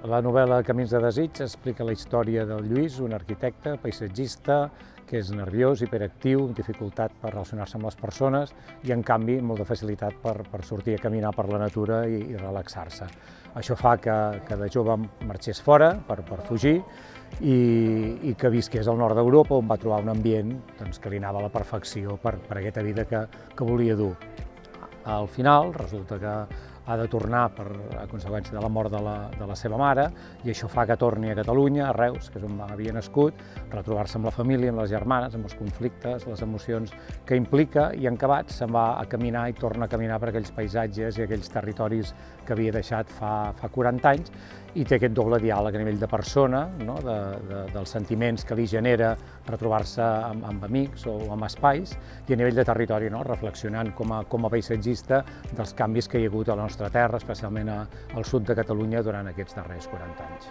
La novel·la Camins de desig explica la història del Lluís, un arquitecte, paisatgista, que és nerviós, hiperactiu, dificultat per relacionar-se amb les persones i, en canvi, molta facilitat per sortir a caminar per la natura i relaxar-se. Això fa que de jove marxés fora per fugir i que visqués al nord d'Europa, on va trobar un ambient que li anava a la perfecció per aquesta vida que volia dur. Al final resulta que ha de tornar a conseqüència de la mort de la seva mare, i això fa que torni a Catalunya, a Reus, que és on havia nascut, retrobar-se amb la família, amb les germanes, amb els conflictes, les emocions que implica, i en acabat se'n va a caminar i torna a caminar per aquells paisatges i aquells territoris que havia deixat fa 40 anys, i té aquest doble diàleg a nivell de persona, no? dels sentiments que li genera retrobar-se amb amics o amb espais, i a nivell de territori, no? reflexionant com a paisatgista dels canvis que hi ha hagut a la nostra terra, especialment al sud de Catalunya, durant aquests darrers 40 anys.